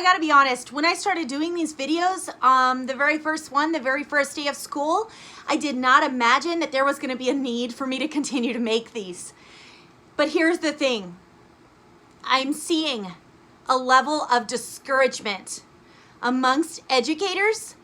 I gotta be honest, when I started doing these videos, the very first one, the very first day of school, I did not imagine that there was gonna be a need for me to continue to make these. But here's the thing. I'm seeing a level of discouragement amongst educators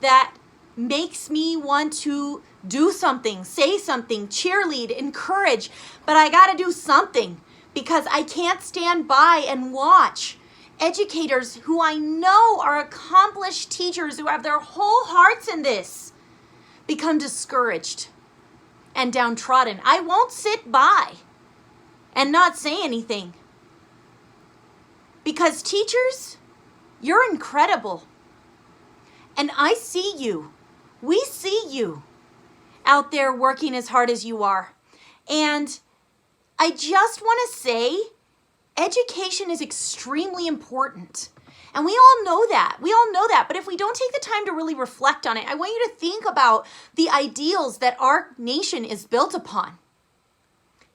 that makes me want to do something, say something, cheerlead, encourage, but I gotta do something because I can't stand by and watch educators who I know are accomplished teachers who have their whole hearts in this become discouraged and downtrodden. I won't sit by and not say anything because teachers, you're incredible. And I see you. We see you out there working as hard as you are. And I just want to say, education is extremely important. And we all know that. We all know that. But if we don't take the time to really reflect on it, I want you to think about the ideals that our nation is built upon.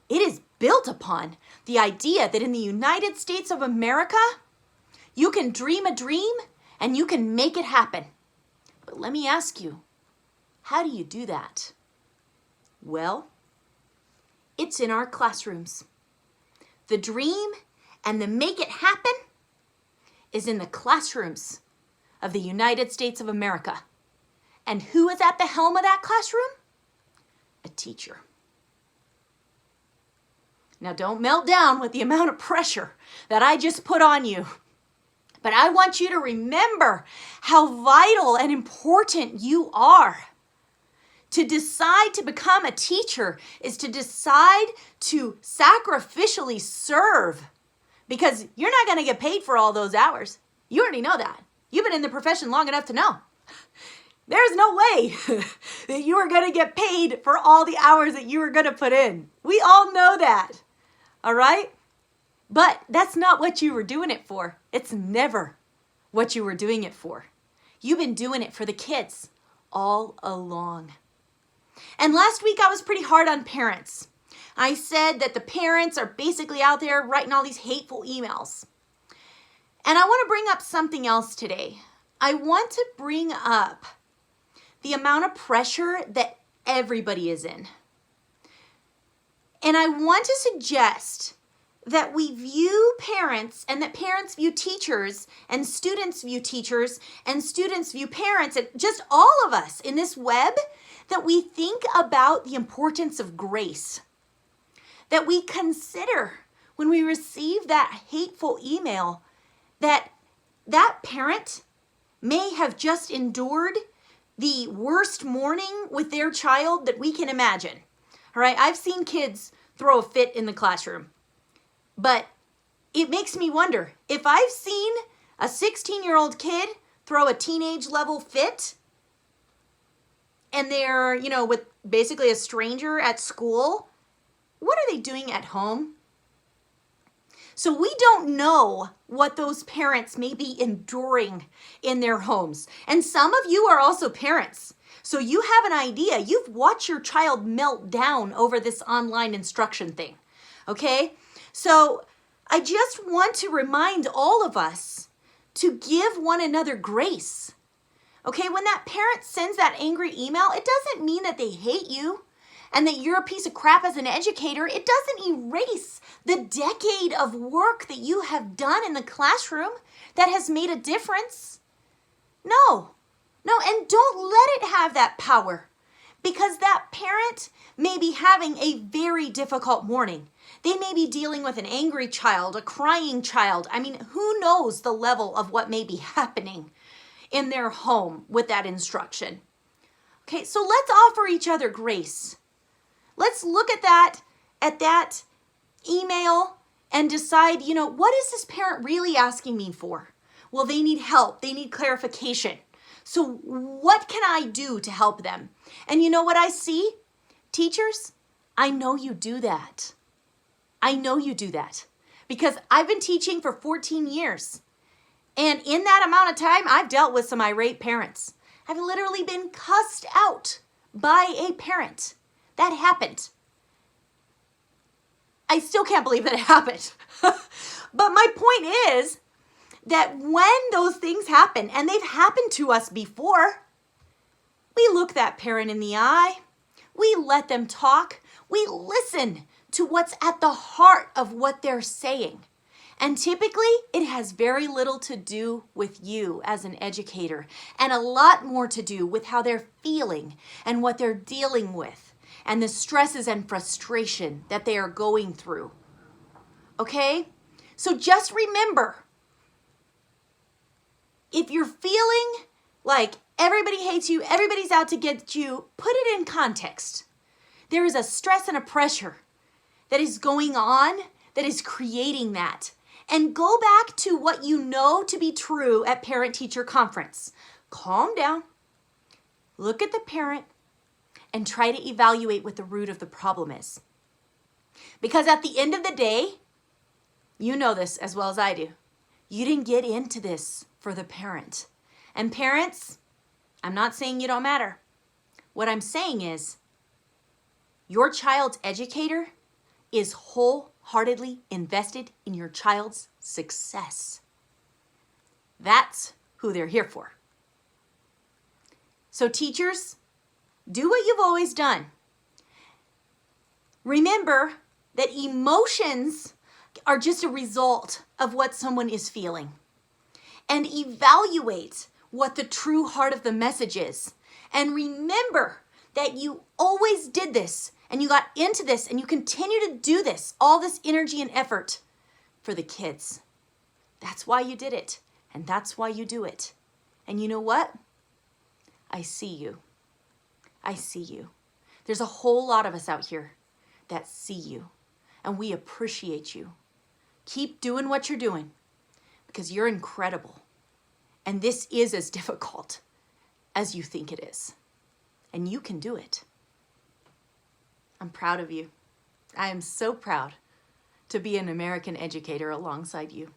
It is built upon the idea that in the United States of America, you can dream a dream and you can make it happen. But let me ask you, how do you do that? Well, it's in our classrooms. The dream and the make it happen is in the classrooms of the United States of America. And who is at the helm of that classroom? A teacher. Now don't melt down with the amount of pressure that I just put on you. But I want you to remember how vital and important you are. To decide to become a teacher is to decide to sacrificially serve because you're not going to get paid for all those hours. You already know that. You've been in the profession long enough to know. There's no way that you are going to get paid for all the hours that you are going to put in. We all know that. All right? But that's not what you were doing it for. It's never what you were doing it for. You've been doing it for the kids all along. And last week I was pretty hard on parents. I said that the parents are basically out there writing all these hateful emails. And I want to bring up something else today. I want to bring up the amount of pressure that everybody is in. And I want to suggest that we view parents and that parents view teachers and students view teachers and students view parents and just all of us in this web, that we think about the importance of grace. That we consider when we receive that hateful email that that parent may have just endured the worst morning with their child that we can imagine. All right, I've seen kids throw a fit in the classroom. But it makes me wonder, if I've seen a 16-year-old kid throw a teenage level fit and they're, with basically a stranger at school, what are they doing at home? So we don't know what those parents may be enduring in their homes. And some of you are also parents. So you have an idea. You've watched your child melt down over this online instruction thing. Okay? So I just want to remind all of us to give one another grace. Okay, when that parent sends that angry email, it doesn't mean that they hate you and that you're a piece of crap as an educator. It doesn't erase the decade of work that you have done in the classroom that has made a difference. No, and don't let it have that power, because that parent may be having a very difficult morning. They may be dealing with an angry child, a crying child. I mean, who knows the level of what may be happening in their home with that instruction. Okay, so let's offer each other grace. Let's look at that email and decide, what is this parent really asking me for? Well, they need help. They need clarification. So what can I do to help them? And you know what I see? Teachers, I know you do that. I know you do that because I've been teaching for 14 years. And in that amount of time, I've dealt with some irate parents. I've literally been cussed out by a parent. That happened. I still can't believe that it happened. But my point is that when those things happen, and they've happened to us before, we look that parent in the eye, we let them talk, we listen to what's at the heart of what they're saying. And typically, it has very little to do with you as an educator and a lot more to do with how they're feeling and what they're dealing with and the stresses and frustration that they are going through. Okay? So just remember, if you're feeling like everybody hates you, everybody's out to get you, put it in context. There is a stress and a pressure that is going on that is creating that. And go back to what you know to be true at parent-teacher conference. Calm down, look at the parent, and try to evaluate what the root of the problem is. Because at the end of the day, you know this as well as I do, you didn't get into this for the parent. And parents, I'm not saying you don't matter. What I'm saying is, your child's educator is wholeheartedly invested in your child's success. That's who they're here for. So teachers, do what you've always done. Remember that emotions are just a result of what someone is feeling. And evaluate what the true heart of the message is. And remember that you always did this, and you got into this, and you continue to do this, all this energy and effort for the kids. That's why you did it, and that's why you do it. And you know what? I see you. I see you. There's a whole lot of us out here that see you, and we appreciate you. Keep doing what you're doing, because you're incredible. And this is as difficult as you think it is. And you can do it. I'm proud of you. I am so proud to be an American educator alongside you.